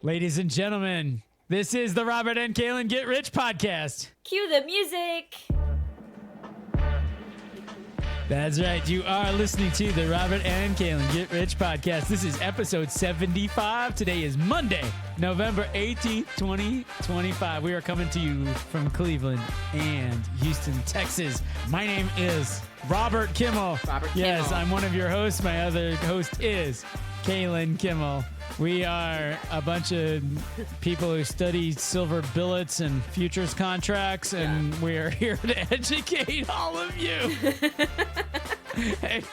Ladies and gentlemen, this is the Robert and Kalyn Get Rich podcast. Cue the music. That's right. You are listening to the Robert and Kalyn Get Rich podcast. This is episode 75. Today is Monday, November 18th, 2025. We are coming to you from Cleveland and Houston, Texas. My name is Robert Kimmel. Yes, I'm one of your hosts. My other host is Kaylin Kimmel. We are a bunch of people who study silver billets and futures contracts, and we are here to educate all of you. Hey,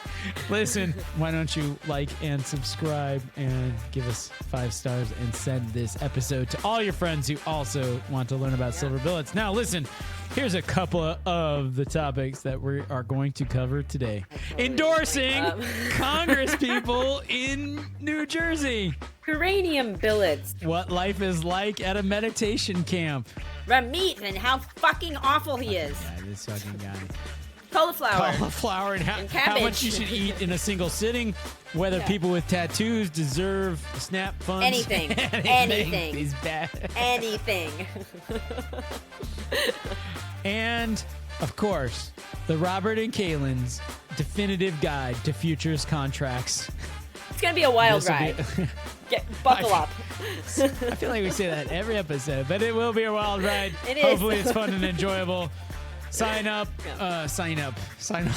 listen, why don't you like and subscribe and give us 5 stars and send this episode to all your friends who also want to learn about silver billets. Now, listen, here's a couple of the topics that we are going to cover today. Endorsing Congress people in New Jersey. Uranium billets. What life is like at a meditation camp. Ramit and how fucking awful he is. Yeah, this fucking guy. Cauliflower. And how cabbage. much you should eat in a single sitting. Whether people with tattoos deserve SNAP funds. Anything. Anything. He's bad. Anything. And, of course, the Robert and Kalyn's definitive guide to futures contracts. It's going to be a wild ride. Buckle up. I feel like we say that every episode, but it will be a wild ride. It is. Hopefully it's fun and enjoyable. Sign up. Sign up. Sign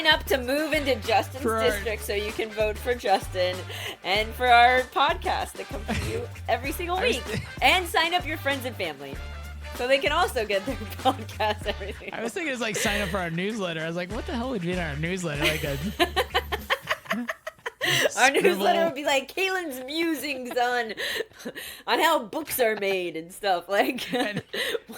up to move into Justin's district so you can vote for Justin and for our podcast that comes to you every single week. And sign up your friends and family so they can also get their podcast every single week. I was thinking it's like sign up for our newsletter. I was like, what the hell would be in our newsletter? Like a... Our newsletter would be like Kalen's musings on how books are made and stuff like. and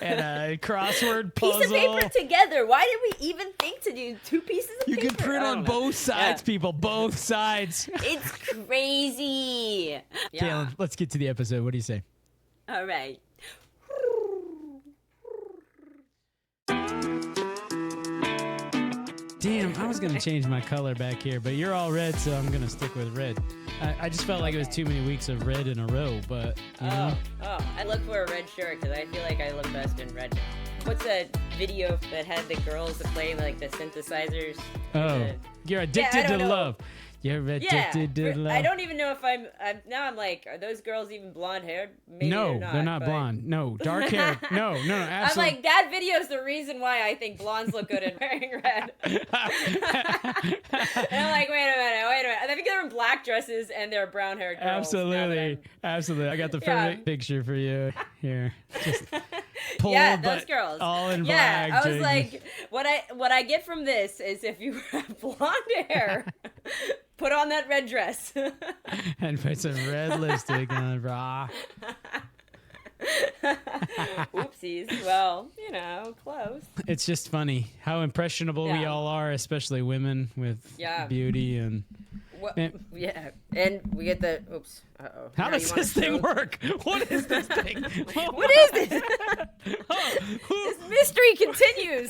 a crossword puzzle. Piece of paper together. Why did we even think to do 2 pieces of paper? You can print on both sides, people. Both sides. It's crazy. Yeah. Kaylin, let's get to the episode. What do you say? All right. Damn, I was going to change my color back here, but you're all red, so I'm going to stick with red. I just felt like it was too many weeks of red in a row, but, you know. I look for a red shirt because I feel like I look best in red. What's that video that had the girls playing like the synthesizers? You're addicted to love. You're addicted to love. I don't even know if I'm like, are those girls even blonde haired? Maybe no, they're not blonde. No, dark hair. No, absolutely. I'm like, that video is the reason why I think blondes look good in wearing red. And I'm like, wait a minute. I think they're in black dresses and they're brown haired girls. Absolutely. I got the perfect picture for you here. Just pull, those girls. All in black. Yeah, I was like, what I get from this is if you have blonde hair, put on that red dress. And put some red lipstick on, brah. Oopsies. Well, close. It's just funny how impressionable we all are, especially women with beauty and... and we get the... Oops. Uh-oh. How does this thing work? What is this thing? What is this? This mystery continues.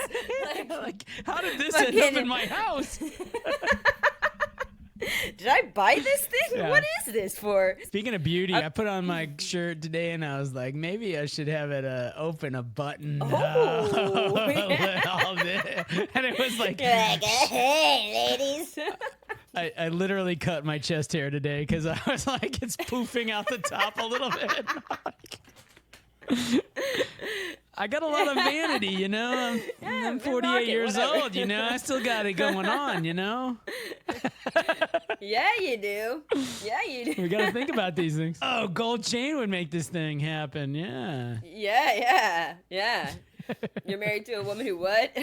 Like, how did this end up in my house? Did I buy this thing? Yeah. What is this for? Speaking of beauty, I put on my shirt today and I was like, maybe I should have it open a button. Oh. And it was like... You're like, hey, ladies. I literally cut my chest hair today because I was like, it's poofing out the top a little bit. I got a lot of vanity, I'm 48 years old, I still got it going on, Yeah, you do. We got to think about these things. Oh, gold chain would make this thing happen, yeah. Yeah. You're married to a woman who what?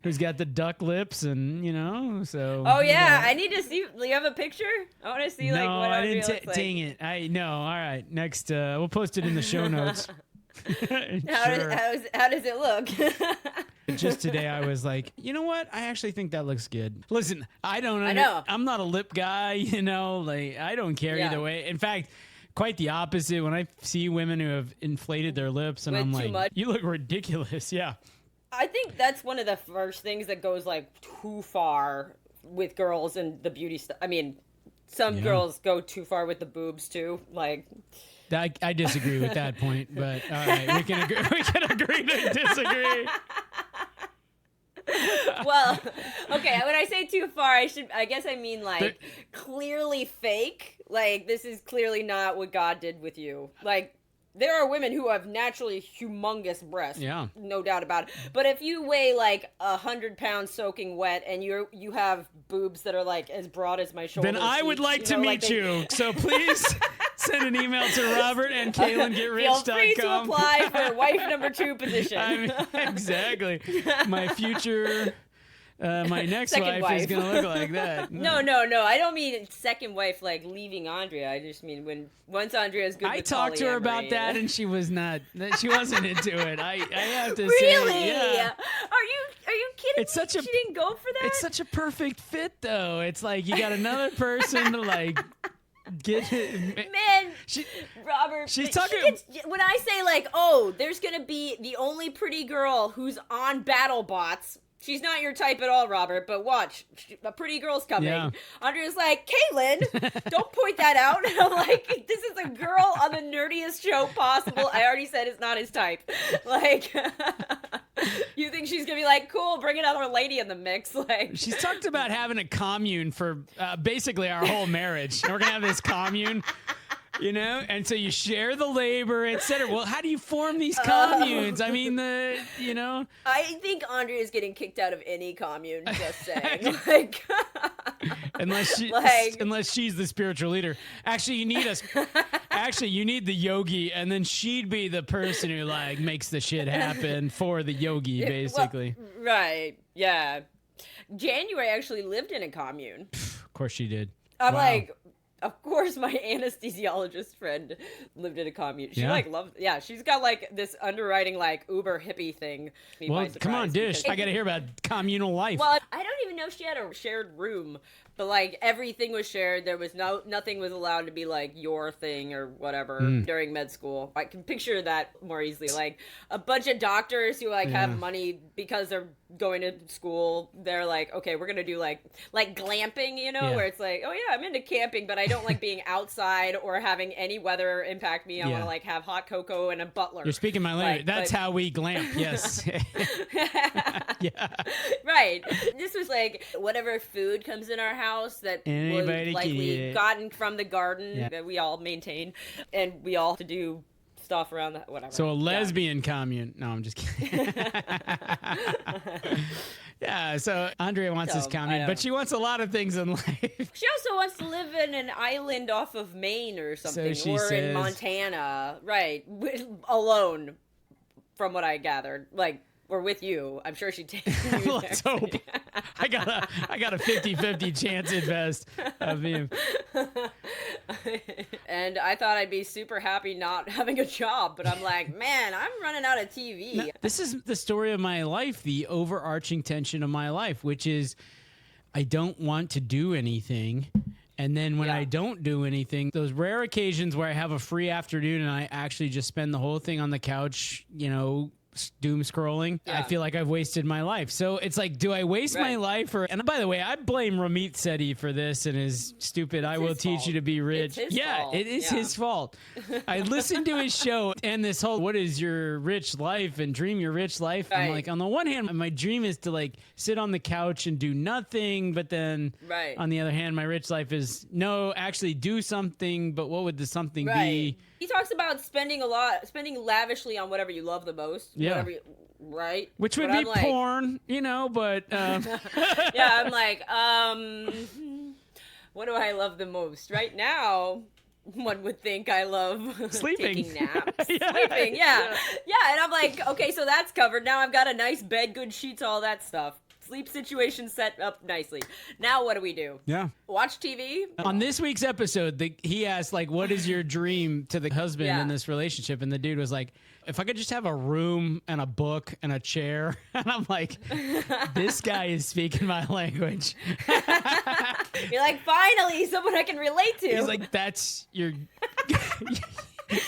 Who's got the duck lips and, so. Oh, yeah. I need to see. Do you have a picture? I want to see, what Andrea looks like. Dang it. No. All right. Next, we'll post it in the show notes. How does it look? Just today I was like, you know what? I actually think that looks good. Listen, I know. I'm not a lip guy, I don't care either way. In fact, quite the opposite. When I see women who have inflated their lips and I'm like, you look ridiculous. Yeah. I think that's one of the first things that goes too far with girls and the beauty stuff. I mean, some girls go too far with the boobs too. I disagree with that point, but all right, we can agree to disagree. Well, okay, when I say too far, I guess I mean like clearly fake. Like, this is clearly not what God did with you. Like, there are women who have naturally humongous breasts. Yeah. No doubt about it. But if you weigh like 100 pounds soaking wet and you have boobs that are like as broad as my shoulders, then I would like to meet you. So please send an email to Robert and Kalyn Feel free to apply for wife number 2 position. Exactly. My future... my next wife is going to look like that. No. I don't mean second wife like leaving Andrea. I just mean once Andrea's good with polyamory. I talked to her about that, and she wasn't into it. I have to really? say, yeah. Are you kidding me? She didn't go for that? It's such a perfect fit, though. It's like you got another person to like get it. Man, Robert, she's talking. When I say like, oh, there's going to be the only pretty girl who's on battle bots. She's not your type at all, Robert, but watch. A pretty girl's coming. Yeah. Andrea's like, Kaylin, don't point that out. And I'm like, this is a girl on the nerdiest show possible. I already said it's not his type. Like, you think she's going to be like, cool, bring another lady in the mix. Like, she's talked about having a commune for basically our whole marriage. We're going to have this commune. You know, and so you share the labor, etc. Well, how do you form these communes? I mean, I think Andrea is getting kicked out of any commune. Just saying, like, unless she's the spiritual leader. Actually, you need us. Actually, you need the yogi, and then she'd be the person who like makes the shit happen for the yogi, basically. Well, right? Yeah. January actually lived in a commune. Of course, she did. I'm like. Of course, my anesthesiologist friend lived in a commune. She she's got like this underwriting like Uber hippie thing. Well, come on, Dish. I got to hear about communal life. Well, I don't even know if she had a shared room, but like everything was shared. There was nothing was allowed to be like your thing or whatever during med school. I can picture that more easily. Like a bunch of doctors who like have money because they're going to school. They're like, okay, we're gonna do like glamping, where it's like, oh yeah, I'm into camping, but I don't like being outside or having any weather impact me. I want to like have hot cocoa and a butler. You're speaking my language. That's how we glamp. Yes. Yeah. Right. This was like whatever food comes in our house that anybody was likely gotten from the garden that we all maintain, and we all have to do stuff around that, whatever. So a lesbian commune. No, I'm just kidding. Yeah, so Andrea wants this commune, but she wants a lot of things in life. She also wants to live in an island off of Maine or something, in Montana. Right. Alone, from what I gathered. Like, or with you. I'm sure she'd take you. Let's hope. I got a 50-50 chance at best of you. And I thought I'd be super happy not having a job, but I'm like, man, I'm running out of TV. No, this is the story of my life, the overarching tension of my life, which is I don't want to do anything. And then when I don't do anything, those rare occasions where I have a free afternoon and I actually just spend the whole thing on the couch, doom scrolling, I feel like I've wasted my life. So it's like, do I waste my life? And by the way, I blame Ramit Sethi for this and his stupid, I will teach you to be rich. Fault. It is his fault. I listened to his show and this whole, what is your rich life and dream your rich life. I'm like, on the one hand, my dream is to like sit on the couch and do nothing. But then on the other hand, my rich life is actually do something. But what would the something be? He talks about spending lavishly on whatever you love the most. Yeah. Right? Which would be porn, but... Yeah, I'm like, what do I love the most? Right now, one would think I love sleeping. Taking naps. Sleeping, yeah. And I'm like, okay, so that's covered. Now I've got a nice bed, good sheets, all that stuff. Sleep situation set up nicely. Now what do we do? Yeah. Watch TV? On this week's episode, he asked, like, what is your dream to the husband in this relationship? And the dude was like, if I could just have a room and a book and a chair. And I'm like, this guy is speaking my language. You're like, finally, someone I can relate to. He's like, that's your...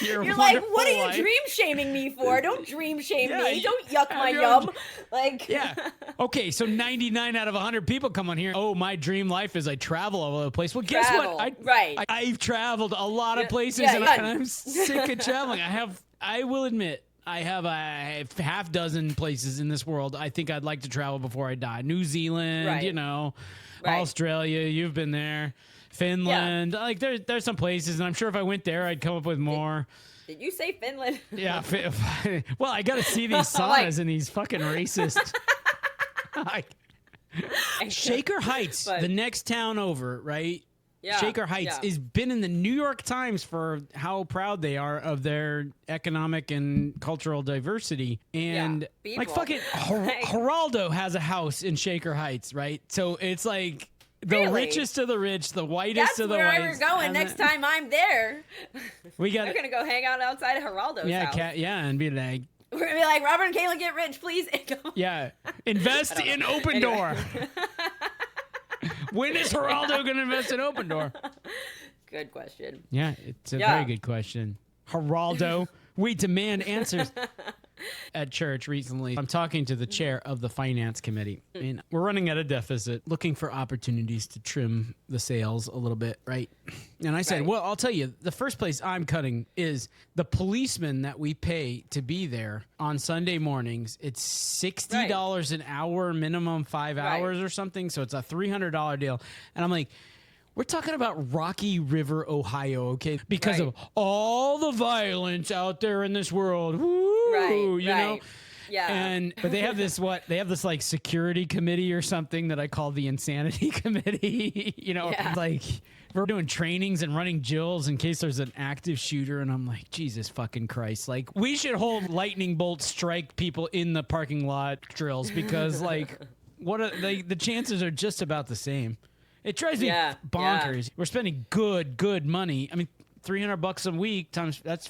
You're like, what are you life. dream shaming me for? Don't dream shame Yeah, me. Don't yuck my your yum. own- Like, Yeah. Okay, so 99 out of 100 people come on here. Oh, my dream life is I travel all over the place. Well, guess Travel, what? right. I've traveled a lot of places, yeah, and, yeah. and I'm sick of traveling. I will admit, I have a half dozen places in this world I think I'd like to travel before I die. New Zealand, Right. you know, Right. Australia, you've been there. Finland. Like, there's some places, and I'm sure if I went there, I'd come up with more. Did you say Finland? Yeah. Well, I got to see these saunas Like- and these fucking racist. Shaker Heights, But- the next town over, right? Yeah, Shaker Heights yeah. has been in the New York Times for how proud they are of their economic and cultural diversity. And Yeah, like people. fucking Geraldo has a house in Shaker Heights, right? So it's like the Really? richest of the rich, the whitest That's of the where white. we're going next time I'm there. We got We're going to go hang out outside of Geraldo's house. and be like, We're going to be like, Robert and Kalyn, get rich, please. yeah, invest in Open Door. When is Geraldo going to invest in Open Door? Good question. Yeah, it's a Yeah. very good question. Geraldo, we demand answers. At church recently, I'm talking to the chair of the finance committee, and we're running at a deficit, looking for opportunities to trim the sails a little bit, right? And I said, Right. well, I'll tell you, the first place I'm cutting is the policeman that we pay to be there on Sunday mornings. It's $60 an hour, minimum 5 hours or something, so it's a $300 deal. And I'm like, we're talking about Rocky River, Ohio, okay? Because of all the violence out there in this world. Woo, you know? Yeah. But they have this like security committee or something that I call the insanity committee. You know, Yeah. like we're doing trainings and running drills in case there's an active shooter, and I'm like, Jesus fucking Christ. Like, we should hold lightning bolt strike people in the parking lot drills, because like the chances are just about the same. It drives me bonkers. We're spending good money. I mean, $300 a week times that's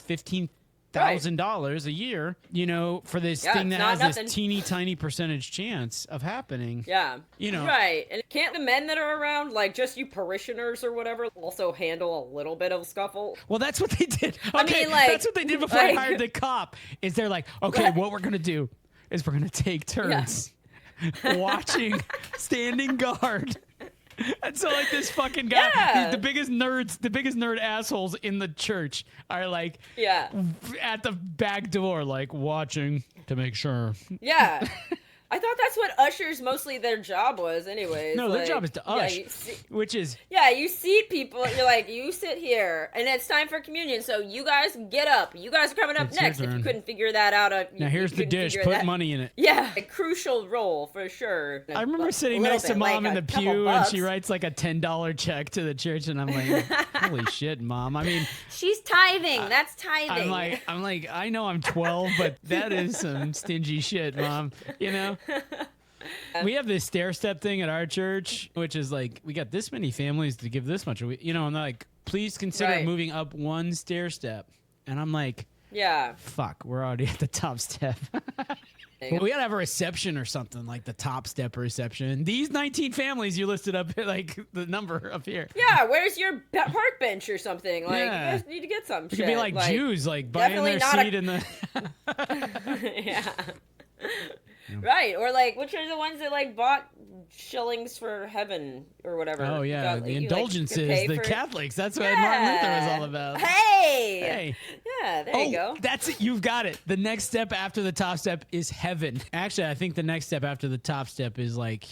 $15,000 a year. You know, for this thing that has this teeny tiny percentage chance of happening. Yeah. You know. Right. And can't the men that are around, like just you parishioners or whatever, also handle a little bit of scuffle? Well, that's what they did. Okay, I mean, like, that's what they did before I hired the cop. Is they're like, okay, what we're gonna do is we're gonna take turns watching, standing guard. And so, like, this fucking guy, the biggest nerd assholes in the church are like, at the back door, like, watching to make sure. Yeah. I thought that's what ushers mostly their job was anyways. No, like, their job is to ush, which is... Yeah, you seat people, you're like, you sit here, and it's time for communion, so you guys get up. You guys are coming up next. If you couldn't figure that out... Now here's the dish, put money in it. Yeah, a crucial role, for sure. I remember sitting next to Mom in the pew, and she writes like a $10 check to the church, and I'm like, holy shit, Mom. I mean... She's tithing, that's tithing. I'm like, I know I'm 12, but that is some stingy shit, Mom. You know? We have this stair step thing at our church, which is like, we got this many families to give this much. You know, I'm like, please consider moving up one stair step. And I'm like, fuck, we're already at the top step. Well, we gotta have a reception or something, like the top step reception. These 19 families you listed up, like the number up here. Yeah, where's your park bench or something? Like, you guys need to get some shit. It could be like Jews, like buying their seat in the... Yeah. Right, or like, which are the ones that like bought shillings for heaven or whatever? Oh yeah, like, the indulgences, the Catholics. That's what Martin Luther was all about. Hey, yeah, there you go. That's it. You've got it. The next step after the top step is heaven. Actually, I think the next step after the top step is like,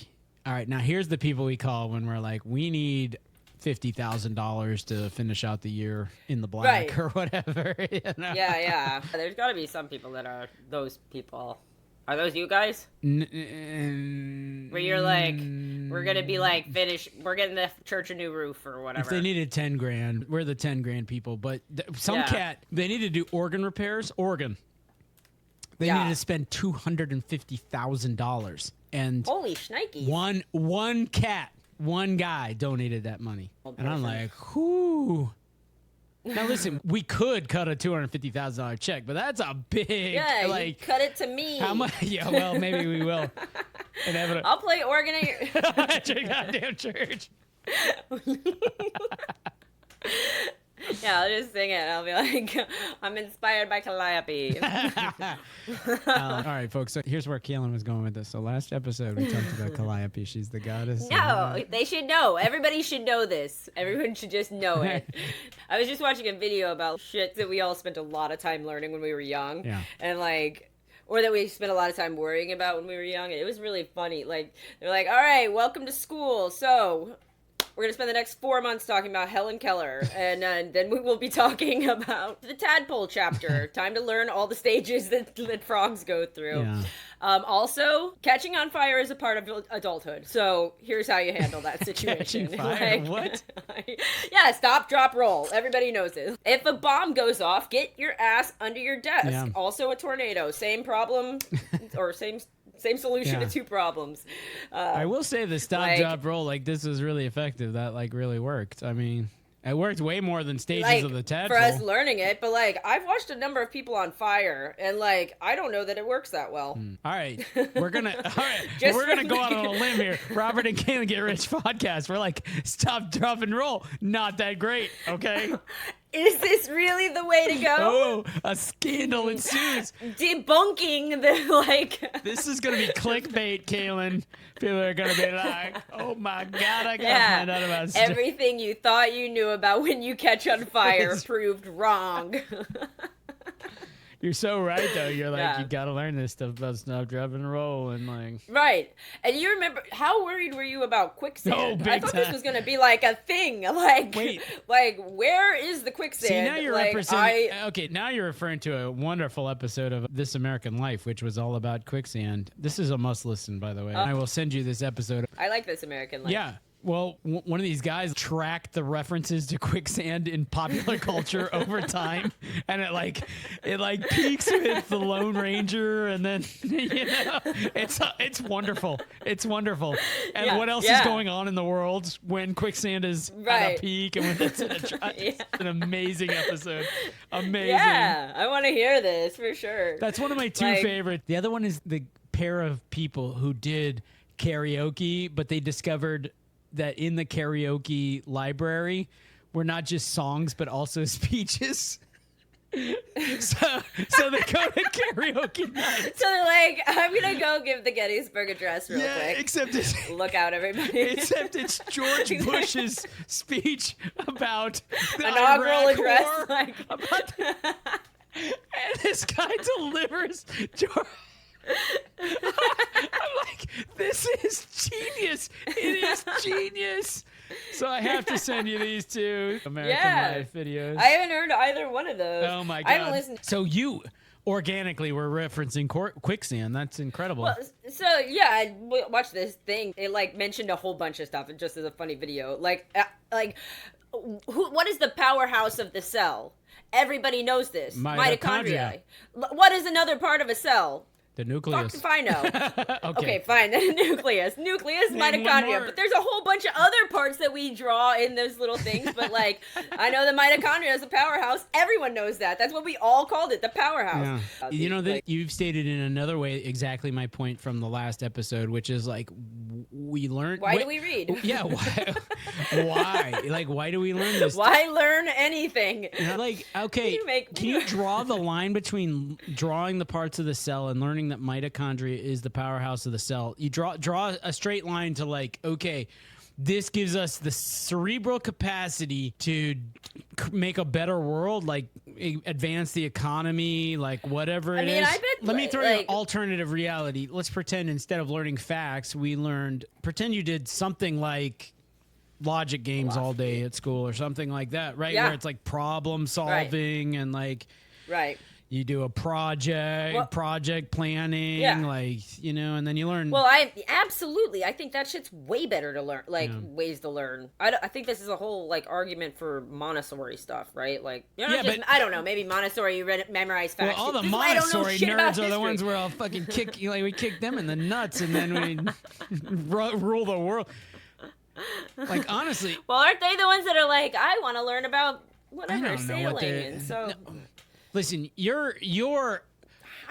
all right, now here's the people we call when we're like, we need $50,000 to finish out the year in the black or whatever. You know? Yeah. There's got to be some people that are those people. Are those you guys? Where you're like, we're going to be like, we're getting the church a new roof or whatever. If they needed 10 grand, we're the 10 grand people. But they need to do organ repairs. They needed to spend $250,000. And holy shnikes. One guy donated that money. And I'm like, whoo. Now listen, we could cut a $250,000 check, but that's a big you cut it to me. How much? Yeah, well, maybe we will. I'll play organ at your goddamn church. Yeah, I'll just sing it. I'll be like, I'm inspired by Calliope. All right, folks. So here's where Kaylin was going with this. So last episode we talked about Calliope. She's the goddess. No, they should know. Everybody should know this. Everyone should just know it. I was just watching a video about shit that we all spent a lot of time learning when we were young. Yeah. And like, or that we spent a lot of time worrying about when we were young. And it was really funny. Like, they're like, all right, welcome to school. So we're going to spend the next 4 months talking about Helen Keller, and then we will be talking about the tadpole chapter. Time to learn all the stages that frogs go through. Yeah. Also, catching on fire is a part of adulthood. So here's how you handle that situation. Catching fire? What? Yeah, stop, drop, roll. Everybody knows this. If a bomb goes off, get your ass under your desk. Yeah. Also a tornado. Same problem, or same solution to two problems. I will say the stop, drop, roll, like, this was really effective. That, like, really worked. I mean, it worked way more than stages of the tadpole. For us learning it, but, like, I've watched a number of people on fire, and, like, I don't know that it works that well. All right. We're going to go out on a limb here. Robert and Kalyn Get Rich podcast. We're like, stop, drop, and roll. Not that great, okay? Is this really the way to go? Oh, a scandal ensues. Debunking the, like... This is going to be clickbait, Kaylin. People are going to be like, oh my God, I got to find out about stuff. Everything you thought you knew about when you catch on fire proved wrong. You're so right, though. You're like, you got to learn this stuff about stop, drop, and roll. And like, right. And you remember, how worried were you about quicksand? Oh, big I thought time. This was going to be like a thing. Like, wait. Like, where is the quicksand? See, now you're like, okay, now you're referring to a wonderful episode of This American Life, which was all about quicksand. This is a must listen, by the way. I will send you this episode. I like This American Life. Yeah. Well, one of these guys tracked the references to quicksand in popular culture over time, and it peaks with the Lone Ranger, and then it's wonderful. It's wonderful. And what else is going on in the world when quicksand is at a peak and when it's at a drop? It's an amazing episode. Amazing. Yeah, I want to hear this for sure. That's one of my two favorite. The other one is the pair of people who did karaoke, but they discovered that in the karaoke library were not just songs but also speeches. so they go to karaoke night. So they're like, I'm gonna go give the Gettysburg Address real quick. Except it's look out, everybody. Except it's George Bush's speech about the inaugural Iraq address. War, and this guy delivers George. I'm like, this is genius. It is genius. So I have to send you these two American Life videos. I haven't heard either one of those. Oh my God. I haven't listened. So you organically were referencing quicksand. That's incredible. Well, so yeah, I watched this thing. It like mentioned a whole bunch of stuff. It just as a funny video. Like what is the powerhouse of the cell? Everybody knows this. Mitochondria. What is another part of a cell? The nucleus. Fuck if I know. Okay, fine. The nucleus, mitochondria. But there's a whole bunch of other parts that we draw in those little things. But like, I know the mitochondria is a powerhouse. Everyone knows that. That's what we all called it, the powerhouse. Yeah. You know that you've stated in another way exactly my point from the last episode, which is like we learn. Why do we read? Yeah. Why? Like, why do we learn this? Why learn anything? Like, okay, can you draw the line between drawing the parts of the cell and learning that mitochondria is the powerhouse of the cell? You draw a straight line to like, okay, this gives us the cerebral capacity to make a better world, like advance the economy, like whatever it is. I bet, let me throw you an alternative reality. Let's pretend instead of learning facts, pretend you did something like logic games all day at school or something like that, right? Yeah. Where it's like problem solving and like... Right. You do a project planning, and then you learn. Well, I think that shit's way better to learn, ways to learn. I think this is a whole, argument for Montessori stuff, right? Like, I don't know, maybe Montessori, you memorize facts. Well, all the Montessori nerds are the ones where I'll fucking kick, we kick them in the nuts and then we rule the world. Like, honestly. Well, aren't they the ones that are like, I want to learn about whatever, sailing, and so... No. Listen, your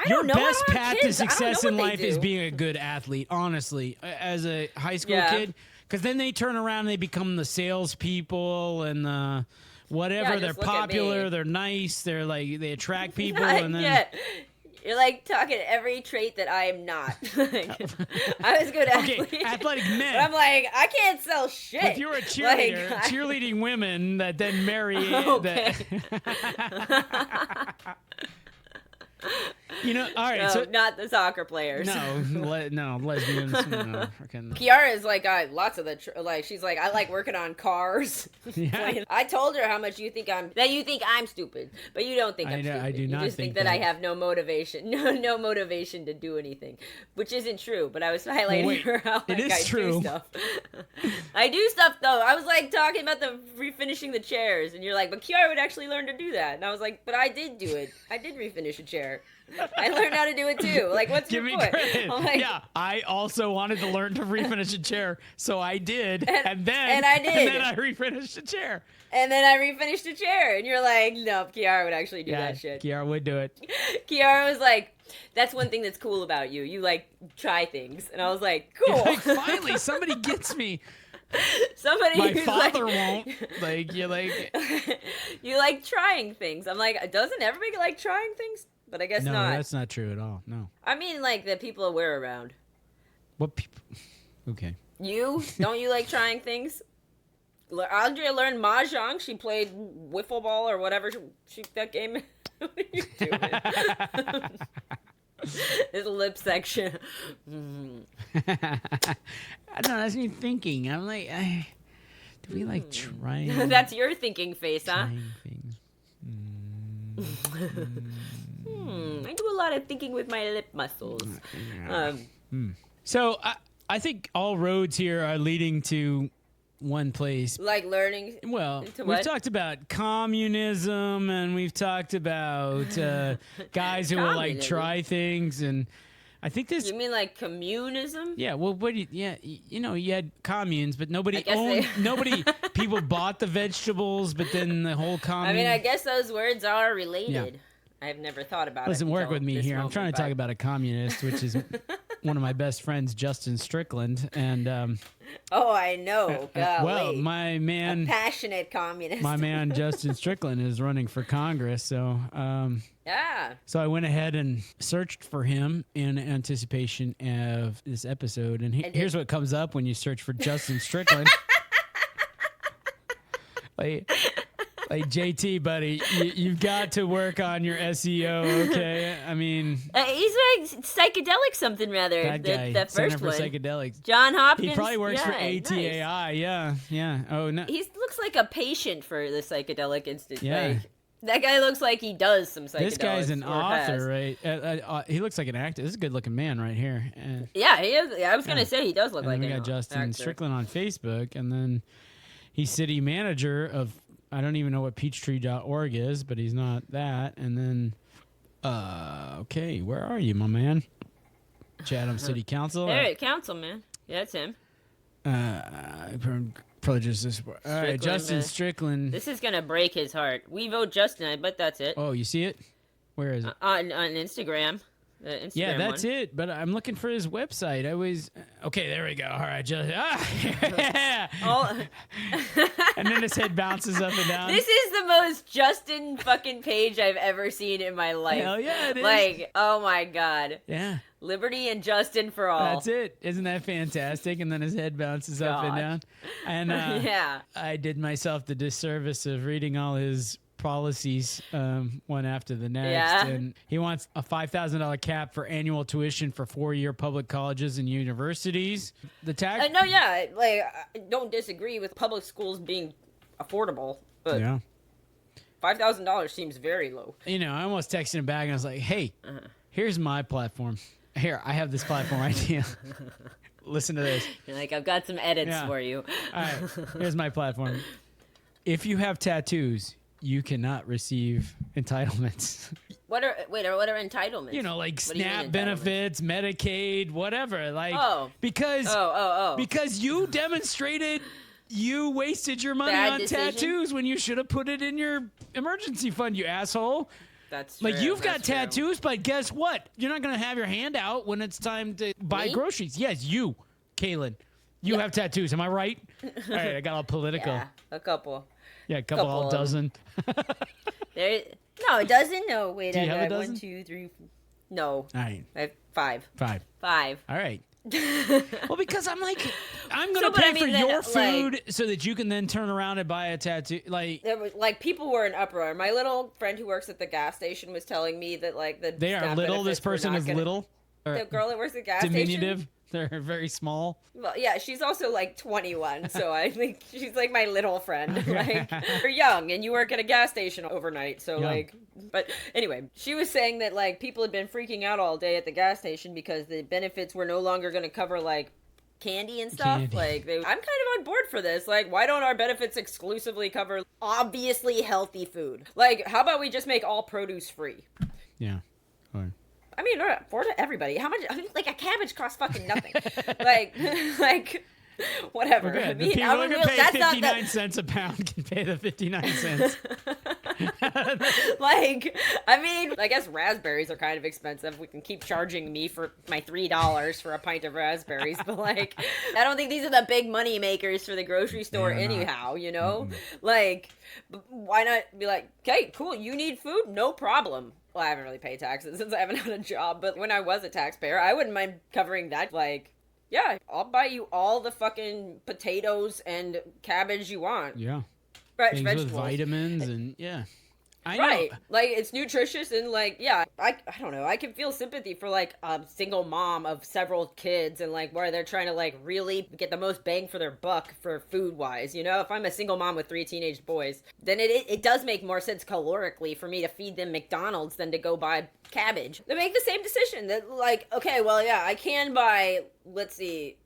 best path to success in life is being a good athlete, honestly, as a high school kid. Because then they turn around and they become the salespeople and the whatever. Yeah, they're just look at popular. me. They're nice. They're like they attract people, Not and then yet. You're like talking every trait that I am not. I was good at athletic men. But I'm like, I can't sell shit. If you're a cheerleader, cheerleading women that then marry Okay. You know, all right. No, so not the soccer players. no, lesbians. No, freaking. Kiara's like got lots of she's like, I like working on cars. Yeah. I told her how much you think I'm stupid, but you don't think I'm stupid. I do not You just think that I have no motivation, no motivation to do anything, which isn't true. But I was highlighting her how it is true. do stuff. I do stuff though. I was like talking about the refinishing the chairs, and you're like, but Kiara would actually learn to do that, and I was like, but I did do it. I did refinish a chair. I learned how to do it too. Like, what's Give your me point? credit. Like, yeah, I also wanted to learn to refinish a chair, so I did, and then I did. and then I refinished the chair. And then I refinished the chair, and you're like, nope, Kiara would actually do that shit. Kiara would do it. Kiara was like, that's one thing that's cool about you. You like try things, and I was like, cool. Like, finally, somebody gets me. Somebody. My father like, won't. Like you like. You like trying things. I'm like, doesn't everybody like trying things? But I guess No, not. that's not true at all. No. I mean, like the people we're around. What people? Okay. You don't you like trying things? Andrea learned mahjong. She played wiffle ball or whatever that game. What are you doing? His lip section. I don't know. That's me thinking. I'm like, do we like trying? That's your thinking face, huh? Trying things. I do a lot of thinking with my lip muscles. So I think all roads here are leading to one place. Like learning. Well, to we've what? talked about communism, and we've talked about guys who will like try things, and I think this. You mean like communism? Yeah. Well, you know, you had communes, but nobody I guess owned. People bought the vegetables, but then the whole commune. I mean, I guess those words are related. Yeah. I've never thought about it. Listen, work with me here. I'm trying to but... talk about a communist, which is one of my best friends, Justin Strickland, and oh, I know. well, my man, a passionate communist. my man Justin Strickland is running for Congress, so yeah. So I went ahead and searched for him in anticipation of this episode, and here's what comes up when you search for Justin Strickland. Like JT, buddy, you've got to work on your SEO, okay? I mean, he's like psychedelic something rather. That guy, the first Center for one. Psychedelics. John Hopkins. He probably works for nice. ATAI. Yeah. Oh no. He looks like a patient for the Psychedelic Institute. Yeah. Like, that guy looks like he does some psychedelics. This guy's an or author, has. right? He looks like an actor. This is a good-looking man right here. Yeah, he is. I was gonna say he does look and like we an got Justin actor. Strickland on Facebook, and then he's city manager of. I don't even know what peachtree.org is, but he's not that. And then, okay, where are you, my man? Chatham City Council. There, councilman. Yeah, that's him. Privileges this. All right, Justin man. Strickland. This is gonna break his heart. We vote Justin. I bet that's it. Oh, you see it? Where is it? On Instagram. The Instagram Yeah, that's one. it. But I'm looking for his website. Okay, there we go. All right, and then his head bounces up and down. This is the most Justin fucking page I've ever seen in my life. Hell yeah, it is. Like, oh my god. Yeah. Liberty and Justin for all. That's it. Isn't that fantastic? And then his head bounces up and down. And yeah. I did myself the disservice of reading all his policies one after the next. Yeah. And he wants a $5,000 cap for annual tuition for 4-year public colleges and universities. The tax. No, yeah. Like, I don't disagree with public schools being affordable, but Yeah. $5,000 seems very low. You know, I almost texted him back and I was like, hey, here's my platform. Here, I have this platform idea. Listen to this. You're like, I've got some edits Yeah. for you. All right, here's my platform. If you have tattoos, you cannot receive entitlements. What are entitlements? You know, like What do you mean SNAP entitlements? benefits, Medicaid, whatever. Like, because you demonstrated you wasted your money Bad on decision? tattoos when you should have put it in your emergency fund, you asshole. That's true. Like, you've got That's true. tattoos, but guess what? You're not going to have your hand out when it's time to buy Me? groceries. Yes, you, Kaylin. You have tattoos. Am I right? All right, I got all political. Yeah, a couple. Yeah, a couple Couple all of dozen. No, a dozen. No, wait. Do you I have a got dozen? 1, 2, 3. No, All right. I have 5. 5. 5. All right. Well, because I'm like, I'm gonna So, but pay I mean, for then, your like- food so that you can then turn around and buy a tattoo. Like, There was, like, people were in uproar. My little friend who works at the gas station was telling me that, like, the they are staff little. This benefits were person not is gonna- little. Or The girl that works at the gas diminutive. station. They're very small. Well, yeah, she's also like 21, so I think she's like my little friend. Like, you're young and you work at a gas station overnight, so Yeah. like. But anyway, she was saying that like people had been freaking out all day at the gas station because the benefits were no longer going to cover like candy and stuff. Candy. Like, I'm kind of on board for this. Like, why don't our benefits exclusively cover obviously healthy food? Like, how about we just make all produce free? Yeah. Or- I mean, for everybody. How much? I mean, like a cabbage costs fucking nothing. like, whatever. We're good. I The mean, people I who would can real- pay that's not 59 cents a pound can pay the 59 cents. like, I mean, I guess raspberries are kind of expensive. We can keep charging me for my $3 for a pint of raspberries, but like, I don't think these are the big money makers for the grocery store They are not. anyhow. You know, like, why not be like, okay, cool, you need food, no problem. Well, I haven't really paid taxes since I haven't had a job, but when I was a taxpayer, I wouldn't mind covering that. Like, yeah, I'll buy you all the fucking potatoes and cabbage you want. Yeah. Fresh Things vegetables. with vitamins and yeah. I know. Right. Like, it's nutritious and, like, yeah, I don't know. I can feel sympathy for, like, a single mom of several kids and, like, where they're trying to, like, really get the most bang for their buck for food-wise, you know? If I'm a single mom with 3 teenage boys, then it does make more sense calorically for me to feed them McDonald's than to go buy cabbage. They make the same decision that, like, okay, well, yeah, I can buy, let's see,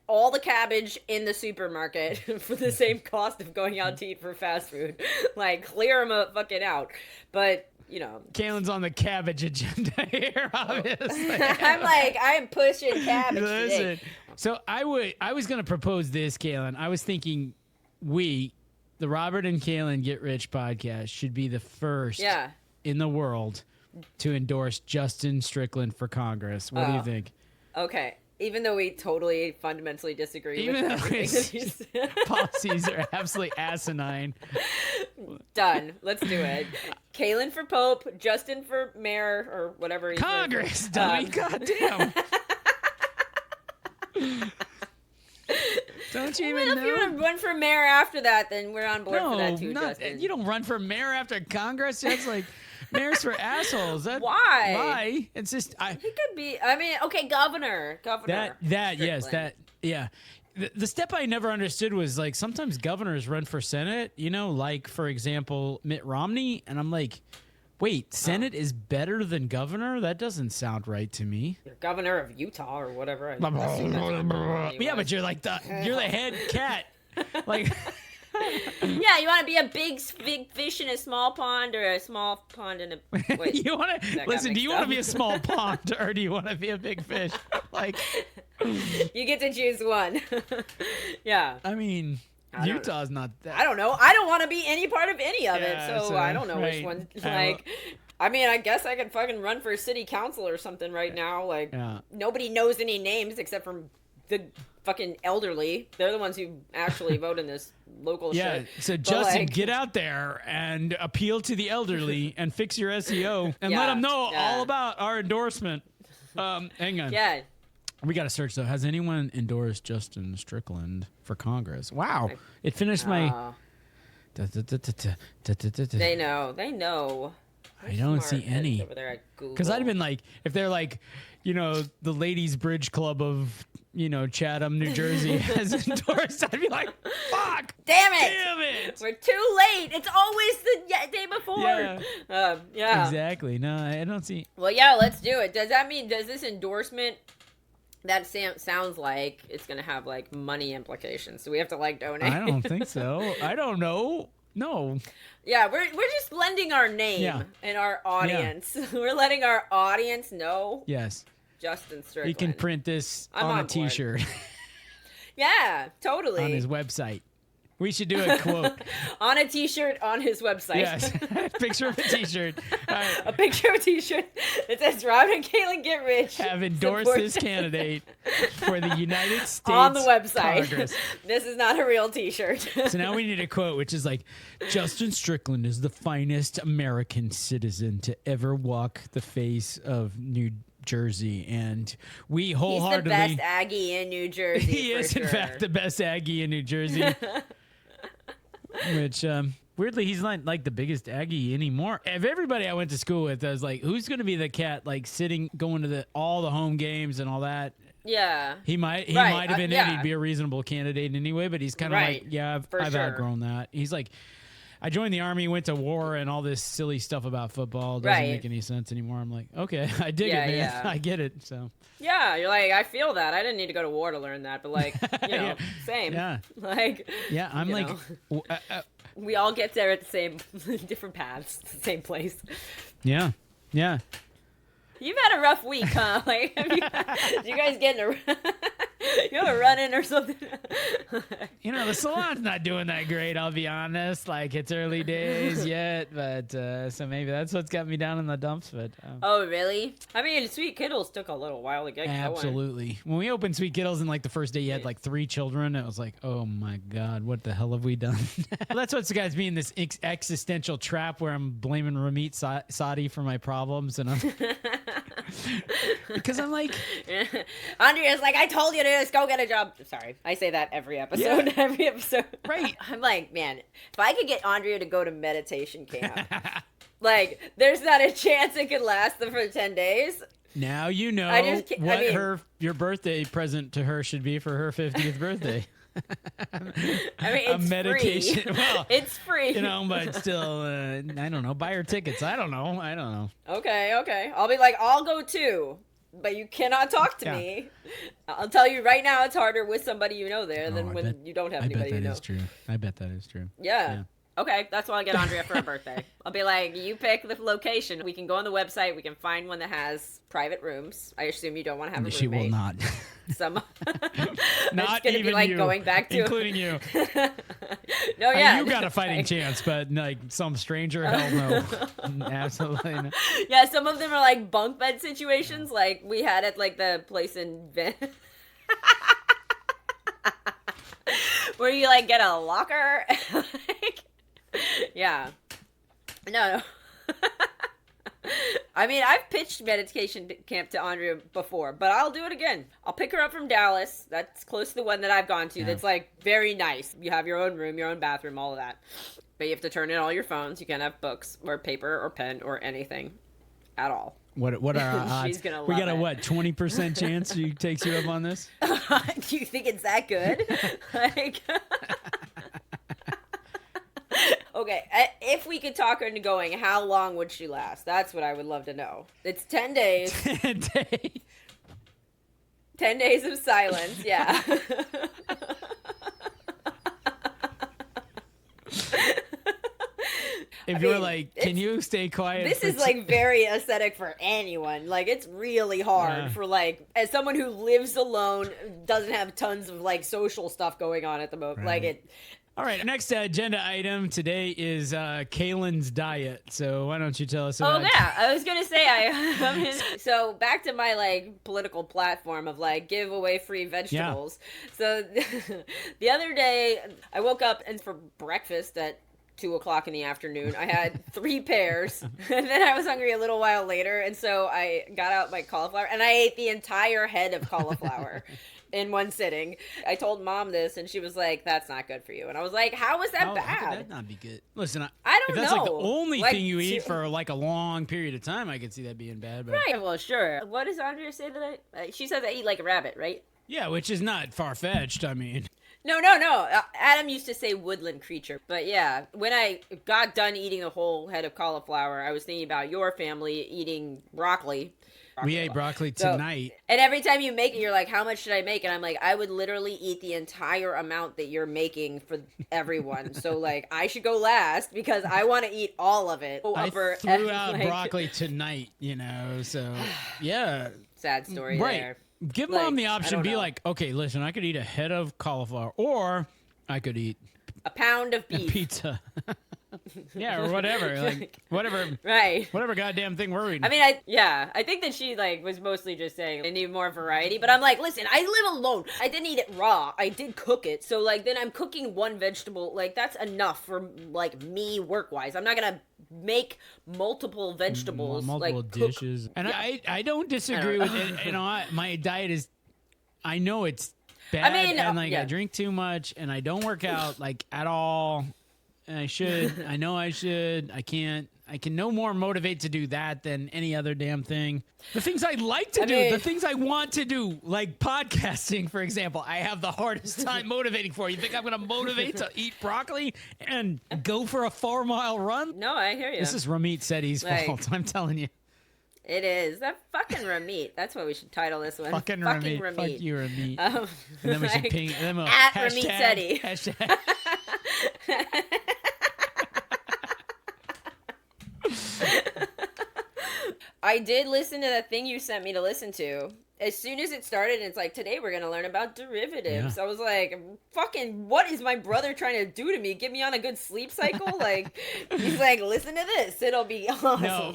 all the cabbage in the supermarket for the same cost of going out to eat for fast food. Like, clear them fucking out. But, you know. Kalen's on the cabbage agenda here, obviously. I'm pushing cabbage today. So I was going to propose this, Kalen. I was thinking the Robert and Kalyn Get Rich podcast should be the first in the world to endorse Justin Strickland for Congress. What do you think? Okay. Even though we totally fundamentally disagree Even with though everything his that he's policies are absolutely asinine. done. Let's do it. Kalyn for Pope, Justin for mayor, or whatever he's Congress, dummy. God damn. Don't you even Well, if you want know? to run for mayor after that, then we're on board for that too, Justin. You don't run for mayor after Congress. That's like mayor's for assholes. Why? Why? It's just He could be. I mean, okay, governor. Yeah. The step I never understood was like sometimes governors run for Senate. You know, like for example Mitt Romney, and I'm like, wait, Senate is better than governor? That doesn't sound right to me. You're governor of Utah or whatever. Yeah, but you're like you're the head cat. Like. Yeah, you want to be a big fish in a small pond or a small pond in a. Wait, you want to listen? Do you want to be a small pond or do you want to be a big fish? Like, you get to choose one. Yeah. I mean, Utah's not that. I don't know. I don't want to be any part of any of Yeah, it, so I don't know which one. Like, I mean, I guess I could fucking run for city council or something right now. Like, nobody knows any names except for the fucking elderly. They're the ones who actually vote in this local shit. Yeah, so Justin, get out there and appeal to the elderly and fix your SEO and let them know all about our endorsement. Hang on. Yeah. We got to search, though. Has anyone endorsed Justin Strickland for Congress? Wow. It finished my... They know. They know. I don't see any. Over there at Google. Because I'd have been like, if they're like, you know, the Ladies Bridge Club of, you know, Chatham, New Jersey has endorsed, I'd be like, fuck. Damn it. Damn it. We're too late. It's always the day before. Yeah. Exactly. No, I don't see. Well, yeah, let's do it. Does that mean, does this endorsement, that sounds like it's going to have, like, money implications? Do we have to, like, donate? I don't think so. I don't know. No. Yeah, we're just lending our name and our audience. Yeah. We're letting our audience know. Yes. Justin Strickland. He can print this on a T-shirt. Yeah, totally. On his website. We should do a quote. On a t-shirt on his website. Yes. Picture of a t-shirt. A picture of a t-shirt that says Robert and Kalyn get rich. Have endorsed this candidate for the United States on the website. Congress. This is not a real t-shirt. So now we need a quote, which is like, Justin Strickland is the finest American citizen to ever walk the face of New Jersey, and we wholeheartedly... He's the best Aggie in New Jersey. He is, in fact, the best Aggie in New Jersey. Which, weirdly, he's not like the biggest Aggie anymore. Of everybody I went to school with, I was like, who's going to be the cat, like, going to all the home games and all that? Yeah. He might have been yeah. He'd be a reasonable candidate anyway, but he's kind of like, yeah, I've sure. outgrown that. He's like, I joined the Army, went to war, and all this silly stuff about football doesn't make any sense anymore. I'm like, okay, I dig it, man. Yeah. I get it. So yeah, you're like, I feel that. I didn't need to go to war to learn that, but like, you know, same. Yeah. Like, yeah, I'm like, we all get there at the same, different paths, same place. Yeah, yeah. You've had a rough week, huh? Like, did you guys get in you have a run-in or something? You know, the salon's not doing that great, I'll be honest. Like, it's early days yet, but so maybe that's what's got me down in the dumps. But oh, really? I mean, Sweet Kittles took a little while to get going. Absolutely. When we opened Sweet Kittles and like the first day you had like 3 children, it was like, oh my God, what the hell have we done? Well, that's what's got me in this existential trap where I'm blaming Ramit Sethi for my problems, and I'm... Because I'm like... Andrea's like, I told you to just go get a job. Sorry. I say that every episode. Yeah. Every episode. Right. I'm like, man, if I could get Andrea to go to meditation camp, like, there's not a chance it could last for 10 days. Now you know your birthday present to her should be for her 50th birthday. I mean, it's a meditation. Free. Well, it's free. You know, but still, I don't know. Buy her tickets. I don't know. Okay. I'll be like, I'll go too, but you cannot talk to me. I'll tell you right now, it's harder with somebody you know there than when you don't have anybody you know. I bet that is true. Yeah. Okay, that's what I'll get Andrea for her birthday. I'll be like, you pick the location. We can go on the website. We can find one that has private rooms. I assume you don't want to have a roommate. She will not. Some. Not gonna even be like you, going back to including you. No, yeah. You got a fighting chance, but like some stranger, hell no. Absolutely not. Yeah, some of them are like bunk bed situations, like we had at like the place in where you like get a locker. Like, yeah. No. I mean, I've pitched meditation camp to Andrea before, but I'll do it again. I'll pick her up from Dallas. That's close to the one that I've gone to. Yeah. That's like very nice. You have your own room, your own bathroom, all of that. But you have to turn in all your phones. You can't have books or paper or pen or anything at all. What are our odds? She's gonna love we got a it. what, 20% chance she takes you up on this? Do you think it's that good? Like... Okay, if we could talk her into going, how long would she last? That's what I would love to know. It's 10 days. 10 days. 10 days of silence, yeah. If you're like, can you stay quiet? This is like very aesthetic for anyone. Like, it's really hard for like, as someone who lives alone, doesn't have tons of like social stuff going on at the moment. Right. Like it. All right, next agenda item today is Kalen's diet. So why don't you tell us about it? Oh, yeah. I was going to say, so back to my, like, political platform of, like, give away free vegetables. Yeah. So the other day, I woke up and for breakfast at 2 o'clock in the afternoon, I had 3 pears, and then I was hungry a little while later, and so I got out my cauliflower, and I ate the entire head of cauliflower. In one sitting. I told Mom this, and she was like, that's not good for you. And I was like, how is that bad? How could that not be good? Listen, I don't know. If that's like the only thing you eat for like a long period of time, I could see that being bad. But... Right, well, sure. What does Andrea say that she says I eat like a rabbit, right? Yeah, which is not far-fetched, I mean. No. Adam used to say woodland creature. But yeah, when I got done eating a whole head of cauliflower, I was thinking about your family eating broccoli. We ate broccoli tonight. And every time you make it, you're like, how much should I make? And I'm like, I would literally eat the entire amount that you're making for everyone. So, like, I should go last because I want to eat all of it. I threw out broccoli tonight, you know, so, yeah. Sad story there. Give Mom the option. Be like, okay, listen, I could eat a head of cauliflower or I could eat a pound of beef. Pizza. Yeah, or whatever. Like, whatever. Right. Whatever goddamn thing we're eating. I mean, I think that she, like, was mostly just saying I need more variety. But I'm like, listen, I live alone. I didn't eat it raw. I did cook it. So, like, then I'm cooking one vegetable. Like, that's enough for, like, me work-wise. I'm not going to make multiple vegetables. Multiple dishes. And I don't disagree with it. You know, my diet is, I know it's bad. I mean, and, like, I drink too much. And I don't work out, like, at all. And I should. I know I should. I can't. I can no more motivate to do that than any other damn thing. The things I like to do, the things I want to do, like podcasting, for example, I have the hardest time motivating for. You think I'm going to motivate to eat broccoli and go for a 4-mile run? No, I hear you. This is Ramit Sethi's fault. I'm telling you. It is. That fucking Ramit. That's what we should title this one. Fucking Ramit. Fuck you, Ramit. And then we should ping. And then we'll at Ramit Sethi. Hashtag. I did listen to that thing you sent me to listen to. As soon as it started, it's like, today we're going to learn about derivatives. Yeah. I was like, fucking, what is my brother trying to do to me? Get me on a good sleep cycle? Like, he's like, listen to this. It'll be awesome. No.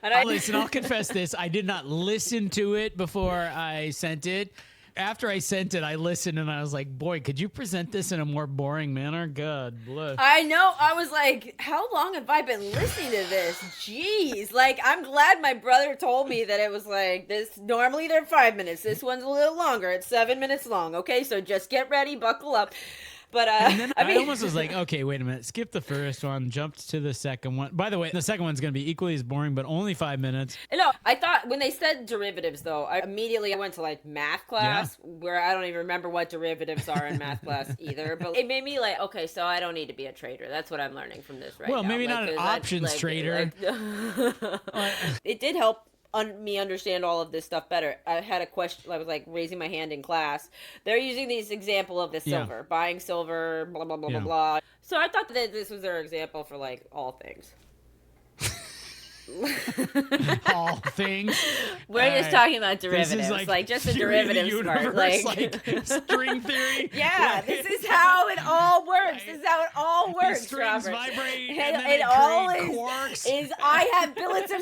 And I'll confess this. I did not listen to it before I sent it. After I sent it, I listened and I was like, boy, could you present this in a more boring manner? God bless. I know. I was like, how long have I been listening to this? Jeez. Like, I'm glad my brother told me that it was like this. Normally they're 5 minutes. This one's a little longer. It's 7 minutes long. Okay, so just get ready, buckle up. But and then I almost was like, okay, wait a minute. Skip the first one, jumped to the second one. By the way, the second one's going to be equally as boring, but only 5 minutes. No, I thought when they said derivatives, though, I immediately went to like math class, where I don't even remember what derivatives are in math class either. But it made me like, okay, so I don't need to be a trader. That's what I'm learning from this right now. Well, maybe not an options trader. It did help me understand all of this stuff better. I had a question. I was like raising my hand in class. They're using this example of the silver, buying silver, blah, blah, blah, blah, blah. So I thought that this was their example for like all things. All things. We're just talking about derivatives, like just a derivative part, like string theory. Yeah, this is how it all works. This is how it all works. The strings Robert. vibrate, and then it all quarks. is I have billets of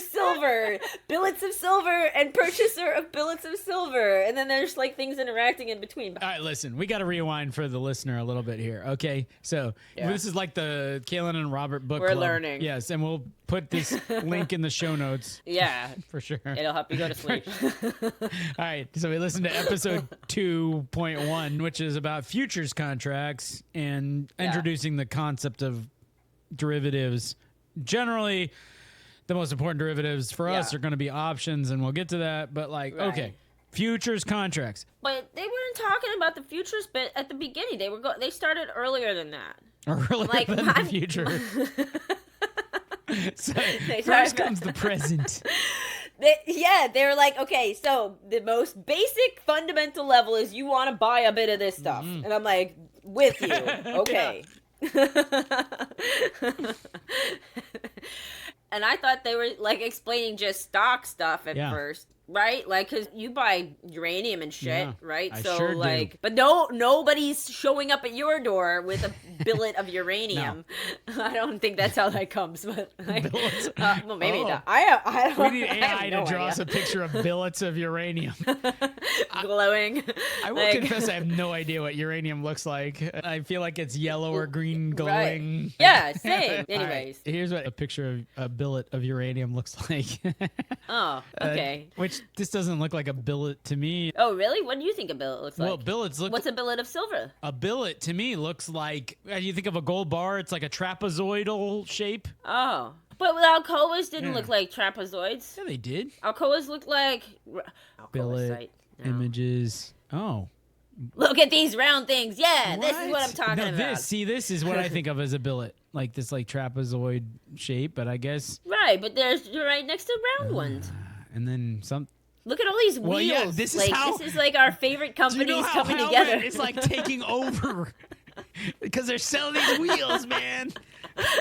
silver, and purchaser of billets of silver, and then there's like things interacting in between. All right, listen, we got to rewind for the listener a little bit here. Okay, so this is like the Kalen and Robert book club. We're learning. Yes, and we'll put this link in the show notes. Yeah, for sure. It'll help you go to sleep. All right, so we listened to episode 2.1, which is about futures contracts and introducing the concept of derivatives. Generally, the most important derivatives for us are going to be options, and we'll get to that. But okay, futures contracts. But they weren't talking about the futures bit at the beginning. They started earlier than that. Earlier than the future. So first comes the present. They were like, okay, so the most basic fundamental level is you want to buy a bit of this stuff. Mm-hmm. And I'm like, with you. Okay. And I thought they were like explaining just stock stuff at first. Right? Like, because you buy uranium and shit, right? I so, sure like, do. But nobody's showing up at your door with a billet of uranium. No. I don't think that's how that comes, but like, well, maybe not. I don't. We need AI to draw us a picture of billets of uranium, glowing. I will confess, I have no idea what uranium looks like. I feel like it's yellow or green glowing. Right. Yeah, same. Anyways, here's what a picture of a billet of uranium looks like. Oh, okay. Which this doesn't look like a billet to me. Oh, really? What do you think a billet looks like? Well, billets look... What's a billet of silver? A billet, to me, looks like... You think of a gold bar, it's like a trapezoidal shape. Oh. But Alcoas didn't look like trapezoids. Yeah, they did. Alcoas looked like... Billet images. Oh. Look at these round things. Yeah, this is what I'm talking about. This is what I think of as a billet. Like this like trapezoid shape, but I guess... Right, but you're right next to round ones. And then some... Look at all these wheels. Well, yeah, this is like, how... This is like our favorite companies coming together. It's like taking over. Because they're selling these wheels, man.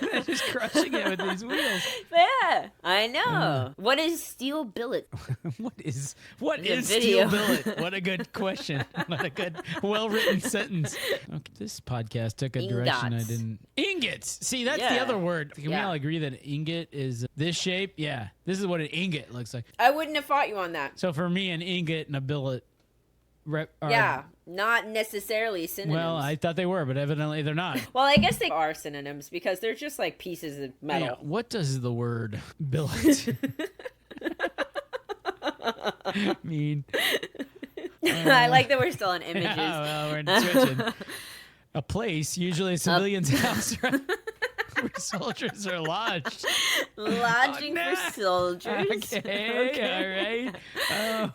They're just crushing it with these wheels. Yeah, I know. What is steel billet? What is video. steel billet? What a good question. What a good, well-written sentence. Okay, this podcast took a direction I didn't. Ingots. See, that's the other word. Can we all agree that an ingot is this shape? Yeah. This is what an ingot looks like. I wouldn't have fought you on that. So for me, an ingot and a billet. Not necessarily synonyms. Well, I thought they were, but evidently they're not. Well, I guess they are synonyms because they're just like pieces of metal. Yeah, what does the word billet mean? I like that we're still on images. Yeah, well, we're switching. A place, usually a civilian's house, right? Where soldiers are lodged. Lodging for soldiers. Okay, all right.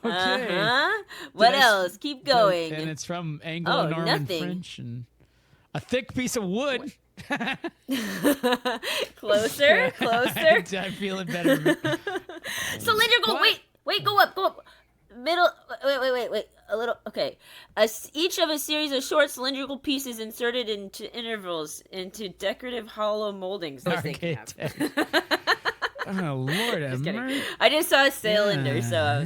Okay. What else? Keep going. And it's from Anglo-Norman French. And a thick piece of wood. Closer. I'm feeling better. Cylindrical. What? Wait. Go up. Middle. Wait. A little. Okay. Each of a series of short cylindrical pieces inserted into intervals into decorative hollow moldings. Okay. Oh Lord, I just saw a cylinder, so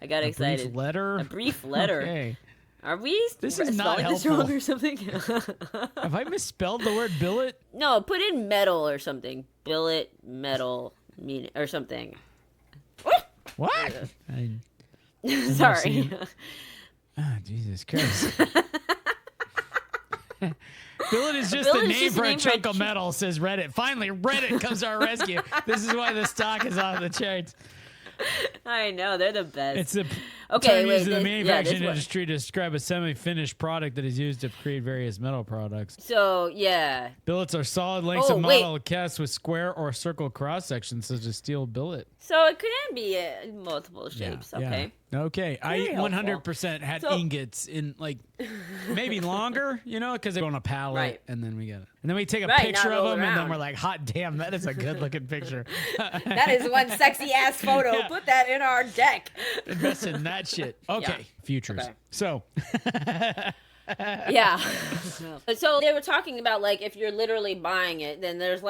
I got excited. A brief letter. Okay. Are we? This is not helpful. Wrong or something? Have I misspelled the word billet? No, put in metal or something. Billet, metal, or something. What? Sorry. Oh, Jesus Christ. Billet is just a name for a chunk of metal, says Reddit. Finally, Reddit comes to our rescue. This is why the stock is off the charts. I know, they're the best. It's a term used in the manufacturing industry to describe a semi-finished product that is used to create various metal products. So, yeah. Billets are solid lengths of metal cast with square or circle cross-sections, such as steel billet. So it can be multiple shapes, okay? Yeah. Okay, Very I 100% had ingots in, like, maybe longer, because they're on a pallet, and then we get it. And then we take a picture of them, and then we're like, hot damn, that is a good-looking picture. That is one sexy-ass photo. Yeah. Put that in our deck. Invest in that shit. Okay, futures. Okay. So... Yeah. So they were talking about, like, if you're literally buying it, then there's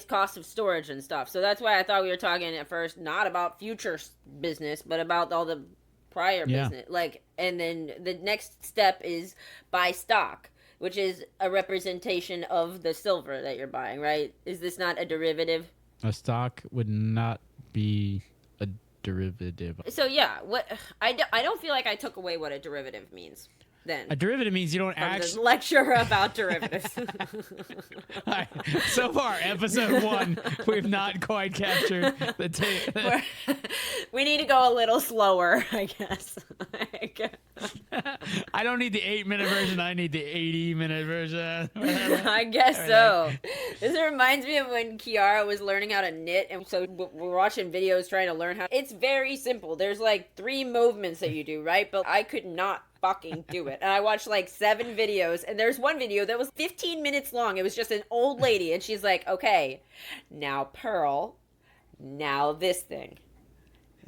cost of storage and stuff. So that's why I thought we were talking at first not about future business, but about all the prior business. Like, and then the next step is buy stock, which is a representation of the silver that you're buying, right? Is this not a derivative? A stock would not be a derivative. So yeah, I don't feel like I took away what a derivative means. Then. A derivative means you don't actually lecture about derivatives. Right. So far, episode 1, we've not quite captured the tape. We need to go a little slower, I guess. I don't need the 8-minute version. I need the 80-minute version. I guess so. This reminds me of when Kiara was learning how to knit, and so we're watching videos trying to learn how. It's very simple. There's like 3 movements that you do, right? But I could not fucking do it. And I watched like 7 videos, and there's one video that was 15 minutes long. It was just an old lady, and she's like, okay, now purl, now this thing,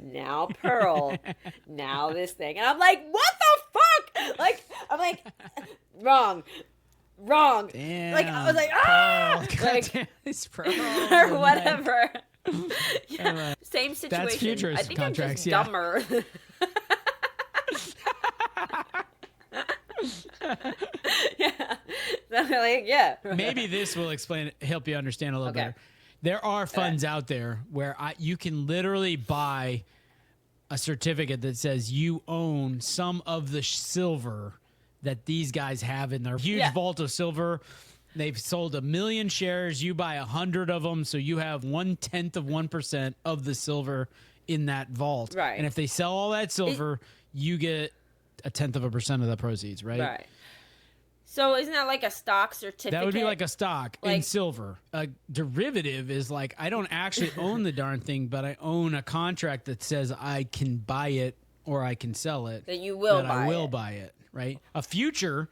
now purl, now this thing. And I'm like, what the fuck? Like, I'm like, wrong. Damn, like, I was like, ah! Like, or whatever. Yeah. Same situation. That's futures I think contracts, I'm just dumber. Yeah. Like, yeah. Maybe this will help you understand a little better. There are funds out there where you can literally buy a certificate that says you own some of the silver that these guys have in their huge vault of silver. They've sold 1 million shares. You buy 100 of them, so you have 1/10 of 1% of the silver in that vault. Right. And if they sell all that silver, you get 1/10% of the proceeds, right? Right. So isn't that like a stock certificate? That would be like a stock in silver. A derivative is like, I don't actually own the darn thing, but I own a contract that says I can buy it or I can sell it. That you will buy it. I will buy it, right? A future,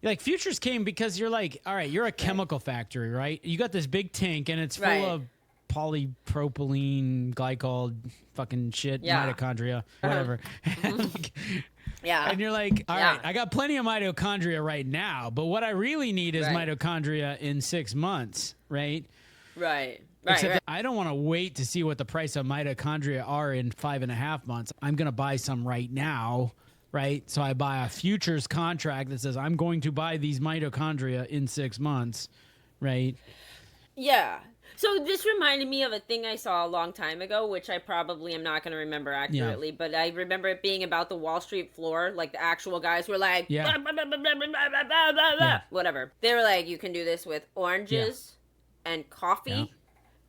like futures came because you're like, all right, you're a chemical factory, right? You got this big tank and it's full of polypropylene glycol fucking shit, mitochondria, whatever. Yeah. And you're like, all right, I got plenty of mitochondria right now, but what I really need is mitochondria in 6 months, right? Right. Except I don't want to wait to see what the price of mitochondria are in 5.5 months. I'm going to buy some right now, right? So I buy a futures contract that says I'm going to buy these mitochondria in 6 months, right? Yeah. So this reminded me of a thing I saw a long time ago, which I probably am not going to remember accurately, but I remember it being about the Wall Street floor. Like the actual guys were like, whatever. They were like, you can do this with oranges and coffee.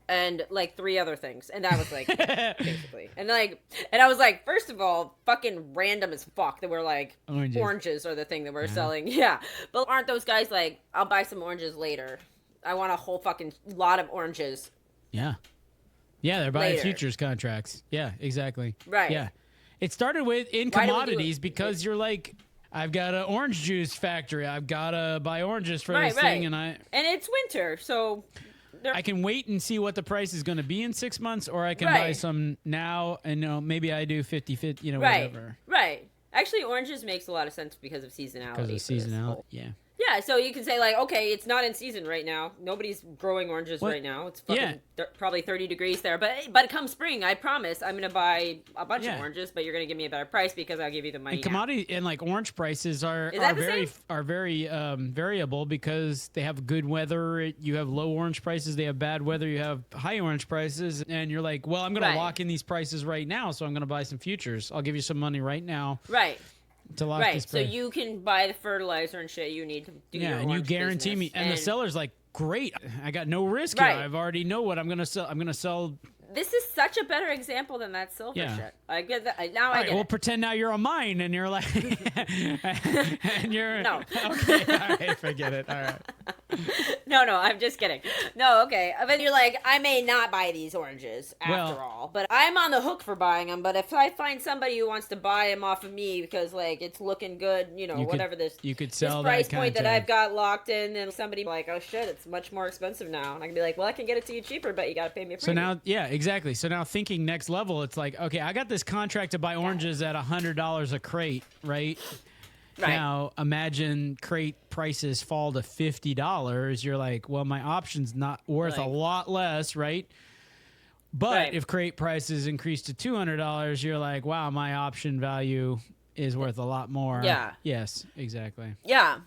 And like 3 other things, and that was like basically, and I was like, first of all, fucking random as fuck that we're like oranges are the thing that we're selling, but aren't those guys like, I'll buy some oranges later? I want a whole fucking lot of oranges. Yeah, they're buying futures contracts. Yeah, exactly. Right. Yeah, it started with in commodities because you're like, I've got an orange juice factory. I've got to buy oranges for this thing, and it's winter, so. I can wait and see what the price is going to be in 6 months, or I can buy some now and maybe I do 50-50, whatever. Right. Actually, oranges makes a lot of sense because of seasonality. Because of seasonality, Yeah, so you can say like, okay, it's not in season right now. Nobody's growing oranges right now. It's fucking probably 30 degrees there. But come spring, I promise I'm going to buy a bunch of oranges, but you're going to give me a better price because I'll give you the money. And commodity and like orange prices are very variable because they have good weather. You have low orange prices. They have bad weather. You have high orange prices. And you're like, well, I'm going to lock in these prices right now, so I'm going to buy some futures. I'll give you some money right now. Right. To lock this price. So you can buy the fertilizer and shit you need to do your and you guarantee business. me. And the seller's like, great, I got no risk here. I've already know what I'm going to sell. I'm going to sell. This is such a better example than that silver shit. I get that. Now I get it. Pretend now you're a mine and you're like, and you're. No. Okay, all right, forget it. All right. No, I'm just kidding. No, okay. But you're like, I may not buy these oranges after all, but I'm on the hook for buying them. But if I find somebody who wants to buy them off of me because like it's looking good, whatever you could sell this price that point that I've got locked in, and somebody like, oh shit, it's much more expensive now, and I can be like, well, I can get it to you cheaper, but you got to pay me a premium. So now, exactly. So now thinking next level, it's like, okay, I got this contract to buy oranges at $100 a crate, right? Right. Now, imagine crate prices fall to $50. You're like, well, my option's not worth a lot less, right? But if crate prices increase to $200, you're like, wow, my option value is worth a lot more. Yeah. Yes, exactly. Yeah.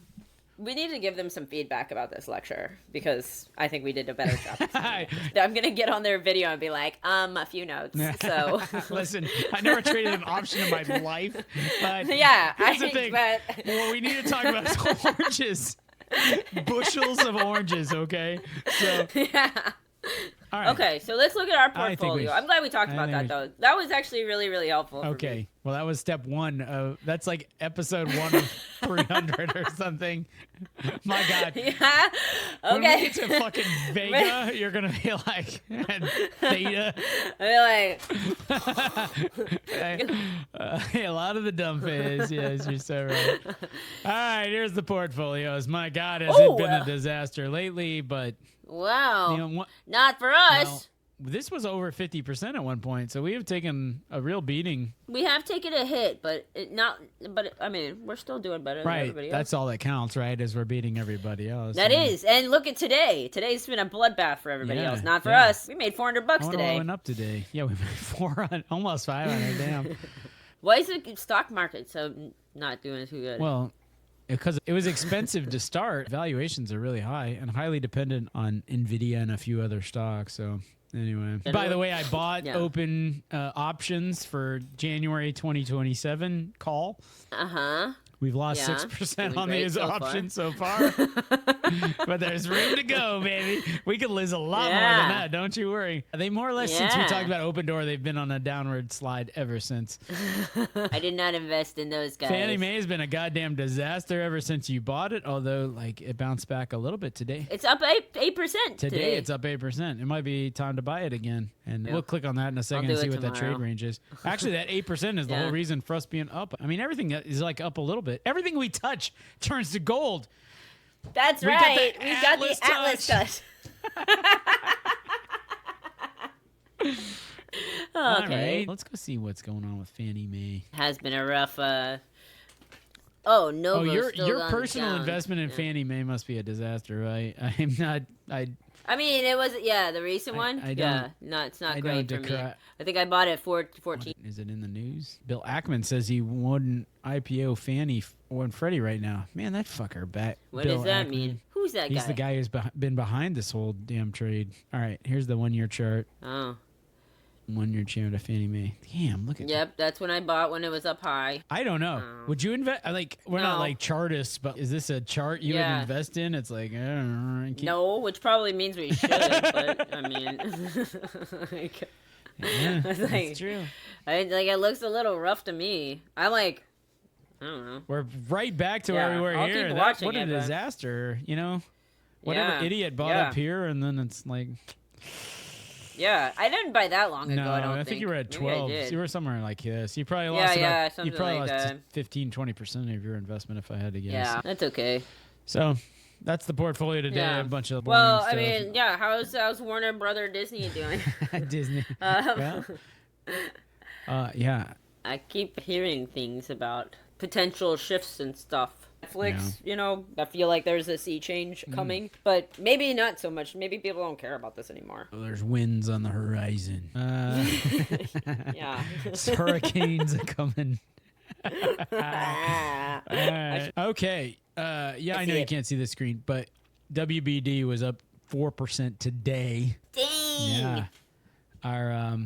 We need to give them some feedback about this lecture because I think we did a better job. I'm going to get on their video and be like, a few notes. So listen, I never traded an option in my life. But here's the thing. What we need to talk about is oranges. Bushels of oranges, okay? So all right. Okay, so let's look at our portfolio. I'm glad we talked about that, though. That was actually really, really helpful. Okay. For me. Well, that was step 1. That's like episode 1 of 300 or something. My God. Yeah. Okay. When we get to fucking Vega, you're going to be like, Theta. I'll be like, a lot of the dumb phase. Yes, you're so right. All right, here's the portfolios. My God, has it been a disaster lately, but. Wow. Not for us. Well, this was over 50% at one point, so we have taken a real beating. We have taken a hit, but we're still doing better than everybody else. That's all that counts, right, is we're beating everybody else. That is. And look at today. Today's been a bloodbath for everybody else. Not for us. We made $400 today. Went up today. Yeah, we made 400, almost 500, damn. Why is the stock market so not doing too good? Well, because it was expensive to start. Valuations are really high and highly dependent on NVIDIA and a few other stocks. So anyway. By the way, I bought open options for January 2027 call. Uh-huh. We've lost 6% on these options so far. But there's room to go, baby. We could lose a lot more than that. Don't you worry. They more or less, since we talked about Open Door, they've been on a downward slide ever since. I did not invest in those guys. Fannie Mae has been a goddamn disaster ever since you bought it, although like it bounced back a little bit today. It's up 8% today. It's up 8%. It might be time to buy it again. And we'll click on that in a second and see what that trade range is. Actually, that 8% is the whole reason for us being up. I mean, everything is like up a little bit. Everything we touch turns to gold. That's right. We've got the Atlas touch. Okay. All right. Let's go see what's going on with Fannie Mae. Has been a rough Oh, no. Oh, your personal investment in Fannie Mae must be a disaster, right? I'm not. I mean, it was the recent one. No, it's not great for me. I think I bought it for 14. Is it in the news? Bill Ackman says he wouldn't IPO Fannie or Freddie right now. Man, that fucker back. What Bill does that Ackman. mean? Who's that guy? He's the guy who's been behind this whole damn trade. All right, here's the 1 year chart. Oh. 1 year chart of Fannie Mae. Damn, look at that. Yep, that's when I bought when it was up high. I don't know. Would you invest? Like, we're not like chartists, but is this a chart you would invest in? It's like, no, which probably means we should, but I mean, that's true. It looks a little rough to me. I don't know. We're right back to where we were here. What a disaster, Whatever idiot bought up here, and then it's like. Yeah, I didn't buy that long ago. I think you were at 12. You were somewhere like this. You probably lost something like 15, 20% of your investment if I had to guess. Yeah, that's okay. So that's the portfolio today. Yeah. A bunch of well, stuff. I mean, how's Warner Brother Disney doing? Disney. Yeah. I keep hearing things about potential shifts and stuff. Netflix, I feel like there's a sea change coming, but maybe not so much. Maybe people don't care about this anymore. Well, there's winds on the horizon. Yeah. Hurricanes are coming. Okay. I know you can't see the screen, but WBD was up 4% today. Dang. Yeah.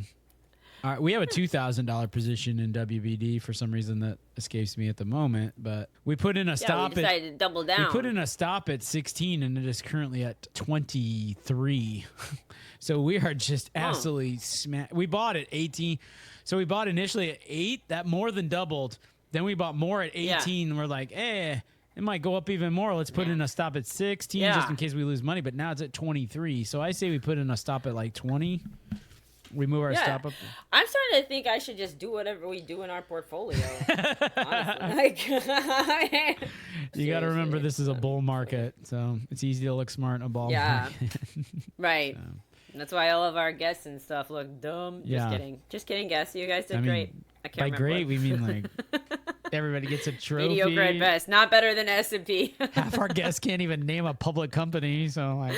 We have a $2,000 position in WBD for some reason that escapes me at the moment, but we put in a stop. We decided to double down. We put in a stop at 16, and it is currently at 23. So we are just absolutely we bought at 18. So we bought initially at 8. That more than doubled. Then we bought more at 18. And we're like, it might go up even more. Let's put in a stop at 16 just in case we lose money. But now it's at 23. So I say we put in a stop at like 20. We move our stop up. I'm starting to think I should just do whatever we do in our portfolio. Honestly. You got to remember this is a bull market, so it's easy to look smart in a bull market. Right. That's why all of our guests and stuff look dumb. Just kidding, guests. You guys did great. I can't remember. By great, we mean like everybody gets a trophy. Mediocre at best. Not better than S&P. Half our guests can't even name a public company, so like.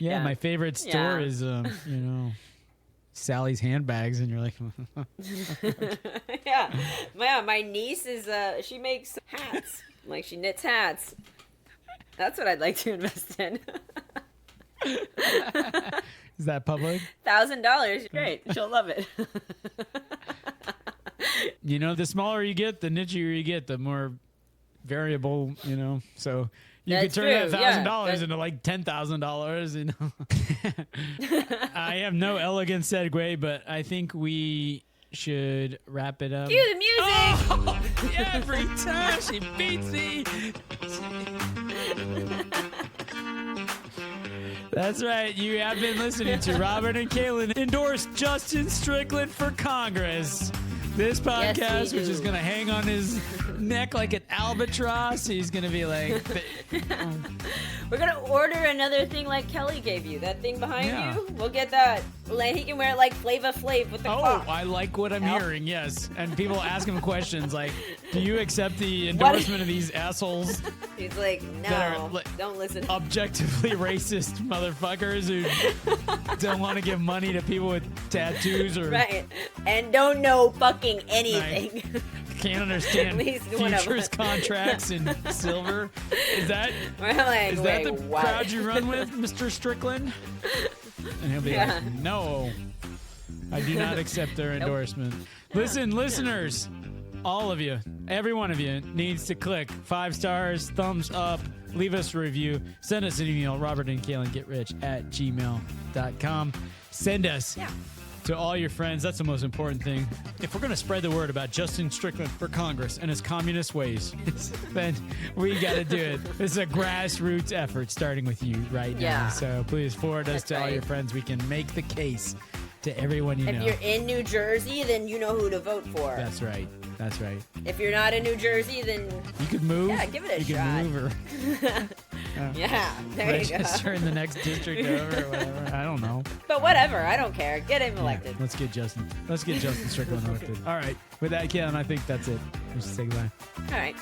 My favorite store is Sally's handbags, and you're like my niece is she makes hats, like she knits hats. That's what I'd like to invest in. Is that public? $1,000. Great, she'll love it. The smaller you get, the nichier you get, the more variable, so you could turn that $1,000 into like $10,000, I have no elegant segue, but I think we should wrap it up. Cue the music! Oh, every time she beats me. That's right. You have been listening to Robert and Kalen endorse Justin Strickland for Congress. This podcast, which is going to hang on his neck like an albatross. He's going to be like... We're going to order another thing like Kelly gave you. That thing behind you. We'll get that. He can wear it like Flava Flav with the clock. I like what I'm hearing, yes. And people ask him questions like, do you accept the endorsement of these assholes? He's like, no, don't listen. Objectively racist motherfuckers who don't want to give money to people with tattoos or... Right. And don't know fucking anything. Right. Can't understand futures contracts in silver. Is that the crowd you run with, Mr. Strickland? And he'll be like, no, I do not accept their endorsement. Listen, listeners, all of you, every one of you needs to click 5 stars, thumbs up, leave us a review, send us an email, robertandkalengetrich@gmail.com. Send us to all your friends. That's the most important thing. If we're going to spread the word about Justin Strickland for Congress and his communist ways, then we got to do it. This is a grassroots effort starting with you right now. So please forward us to all your friends. We can make the case to everyone you know. If you're in New Jersey, then you know who to vote for. That's right. That's right. If you're not in New Jersey, then you could move. Yeah, give it a shot. You can move Yeah, there you go. Register in the next district over or whatever. I don't know. But whatever, I don't care. Get him elected. Yeah, let's get Justin Strickland elected. All right. With that, Kalen, I think that's it. Let's say goodbye. All right.